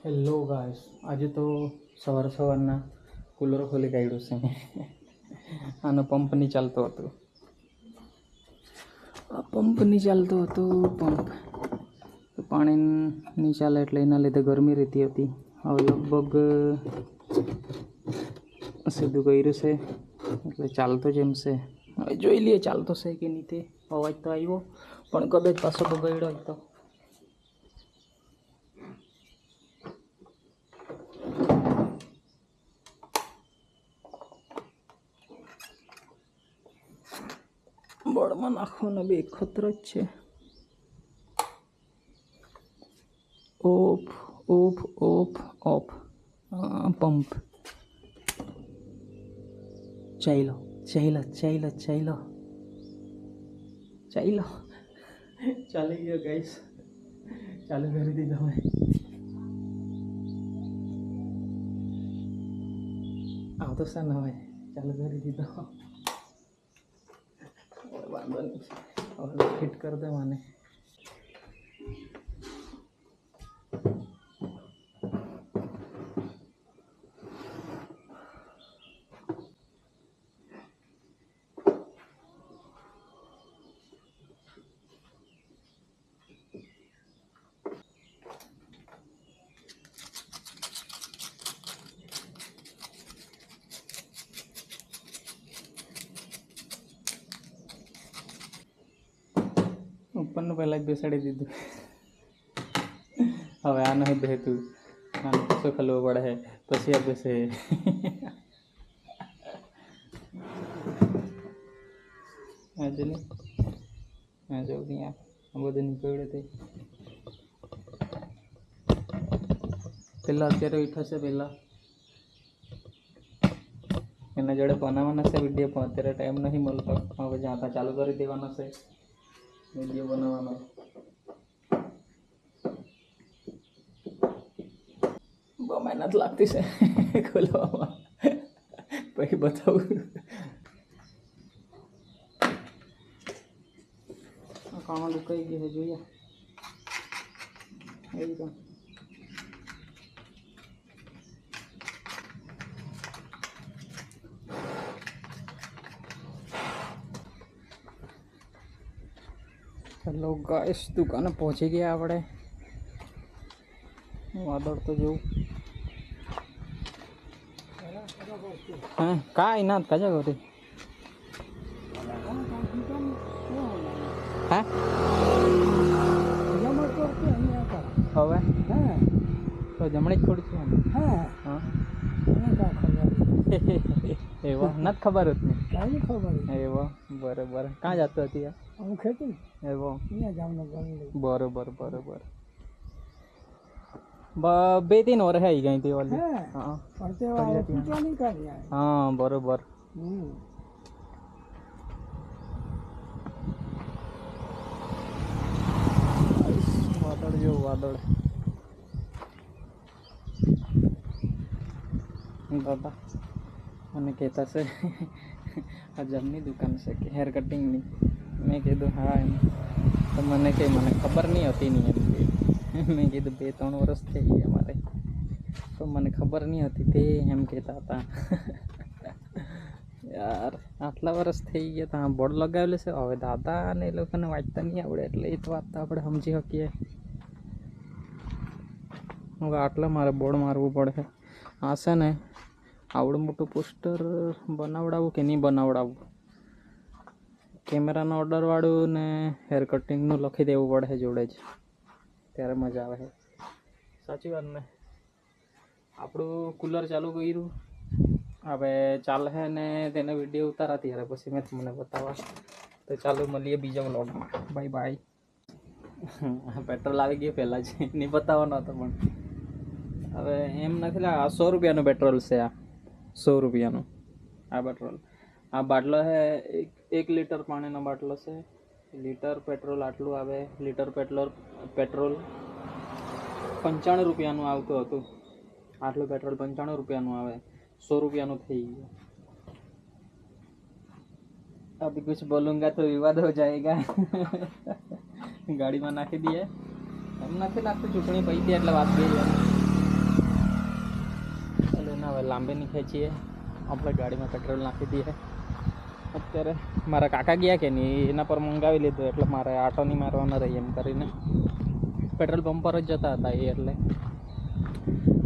Hello guys, આજે તો સવારના કુલર ખોલી કાઢ્યું છે. આનો પંપ નહીં ચાલતો હતો. પંપ તો પાણી નહીં ચાલે એટલે એના લીધે ગરમી રહેતી હતી. હવે લગભગ સીધું કર્યું છે એટલે ચાલતો જેમ છે. હવે જોઈ લઈએ ચાલતો છે કે નહીં. તે અવાજ તો આવ્યો પણ કદાચ પાછો બગડ્યો હોય તો બળમાં નાખવાનો બે ખતરો જ છે. Of of of of pump ચાલો ચાલી ગયો ગાઈસ. ચાલુ કરી દીધો મેં. આવતો સર ને હવે ચાલુ કરી દીધો. વાંધો નહીં, હવે ફિટ કરી દે મને. ઉપરનું પહેલાં જ બેસાડી દીધું. હવે આ નહીં બેસતું, આને કશો ખલવો પડે પછી આ બેસે. આજે નહીં આ જવું નહીં, આ બધું નીકળે તે પહેલાં અત્યારે ઉઠાશે. પહેલાં એના જોડે બનાવવાના છે વિડીયો, પણ અત્યારે ટાઈમ નહીં મળતો. હવે જ્યાં ચાલુ કરી દેવાના છે વિડીયો બનાવવાનો. બહુ મહેનત લાગતી છે ખોલવામાં, પછી બતાવું. કાણા દુખાઈ ગયું છે, જોઈએ એકદમ. હેલો ગાઈસ, દુકાને પહોંચી ગયા આપણે. વાદળ તો જોઉં. હા કાંઈ ના કાજા ગોતી. હા હવે તો જમણે જ થોડી છું. હા એવા નથી ખબર હતી. કાંઈ ખબર એવો બરોબર. કાં જતો હતી હું ખેતી એવો બરોબર. બે ત્રણ વર્ષ આવી ગઈ હતી ઓલી. હા બરોબર. વાદળ જો વાદળ. દાદા મને કહેતા છે આ જમની દુકાન છે કે હેર કટિંગની. મેં કીધું હા એમ. તો મને કંઈ મને ખબર નહીં હતી નહીં એમ. મેં કીધું 2-3 વર્ષ થઈ ગયા મારે, તો મને ખબર નહીં હતી તે એમ કહેતા હતા. યાર આટલા વર્ષ થઈ ગયા. તો બોર્ડ લગાવેલું છે. હવે દાદા અને એ લોકોને વાંચતા નહીં આવડે એટલે એ તો વાત તો આપણે સમજી શકીએ. હવે આટલા મારે બોર્ડ મારવું પડે. આ છે ને આવડું મોટું પોસ્ટર બનાવડાવું કે નહીં બનાવડાવું, કેમેરાનો ઓર્ડરવાળું ને હેર કટિંગનું લખી દેવું પડે જોડે જ, ત્યારે મજા આવે. સાચી વાત ને. આપણું કુલર ચાલુ કર્યું, હવે ચાલે છે ને તેને વિડીયો ઉતારા ત્યારે પછી મેં તમને બતાવવા. તો ચાલો મળીએ બીજા વ્લોગમાં. Bye bye. પેટ્રોલ આવી ગયું પહેલાં જ, નહીં બતાવવાનો હતો પણ હવે એમ નથી. 100 રૂપિયાનું પેટ્રોલ છે. આ 100 રૂપિયાનું આ પેટ્રોલ. આ બાટલો છે 1 લીટર પાણીનો બાટલો છે. લીટર પેટ્રોલ આટલું આવે. લીટર પેટ્રોલ 95 રૂપિયાનું આવતું હતું. આટલું પેટ્રોલ 95 રૂપિયાનું આવે. 100 રૂપિયાનું થઈ ગયું. अभी कुछ बोलूँगा तो विवाद हो जाएगा. गाड़ी में नाखी दिए. हम नाखी चूंटणी पड़ी थी એટલે વાત ગઈ. એને હવે લાંબી નહીં ખેંચીએ, આપણે ગાડીમાં પેટ્રોલ નાખી દઈએ. અત્યારે મારા કાકા ગયા કે નહીં એના પર મંગાવી લીધું, એટલે મારે આટો નહીં મારવાનો રહી એમ કરીને પેટ્રોલ પંપ પર જ જતા હતા એ, એટલે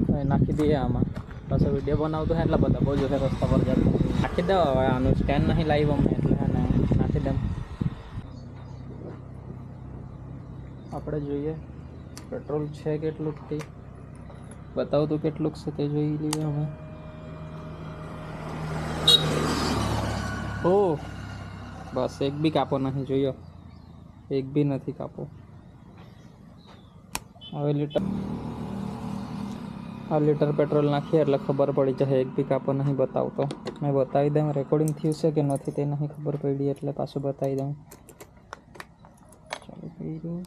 હવે નાખી દઈએ આમાં. પાછો વિડીયો બનાવતો હોય એટલે બધા બહુ જોશે રસ્તા પર જતા. નાખી દો હવે, આનું સ્ટેન્ડ નહીં લાવ્યું અમે એટલે હે ને નાખી દઉં. આપણે જોઈએ પેટ્રોલ છે કેટલું તે બતાવતું, કેટલું છે તે જોઈ લઈએ અમે. ઓ બસ એક બી કાપો નહીં, જોયો એક બી નથી કાપો. હવે આ લીટર પેટ્રોલ નાખીએ એટલે ખબર પડી જશે એક બી કાપો નહીં બતાવતો. મેં બતાવી દઉં રેકોર્ડિંગ થયું છે કે નથી તે નહીં ખબર પડી, એટલે પાછું બતાવી દઉં. ચાલો કર્યું,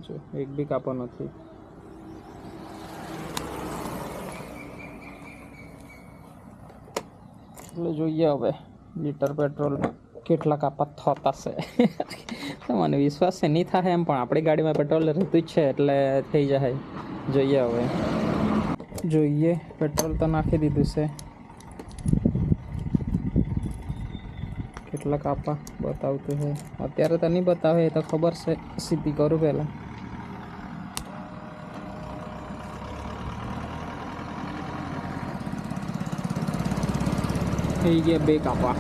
જો એક બી કાપો નથી. એટલે જોઈએ હવે લીટર પેટ્રોલ કેટલા કાપા થતા છે. મને વિશ્વાસ છે નહીં થાય એમ, પણ આપણી ગાડીમાં પેટ્રોલ રહેતું જ છે એટલે થઈ જાય. જોઈએ હવે, જોઈએ પેટ્રોલ તો નાખી દીધું છે. કેટલા કાપા બતાવતું છે અત્યારે તો નહીં બતાવે, એ તો ખબર છે. સીધી કરું પહેલાં. થઈ ગયા 2 કાપા.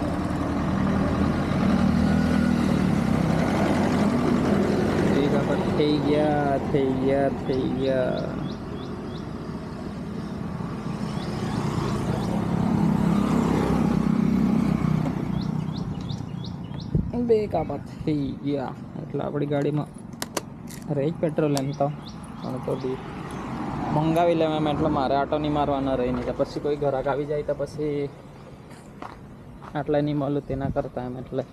થઈ ગયા 2 કાપા થઈ ગયા. એટલે આપણી ગાડીમાં રહી જ પેટ્રોલ એમ તો, પણ તો બી મંગાવી લેવા એમ, એટલે મારે આટો નહીં મારવાનો રહી નહીં. તો પછી કોઈ ગ્રાહક આવી જાય તો પછી આટલા નહીં મળું તેના કરતાં એમ, એટલે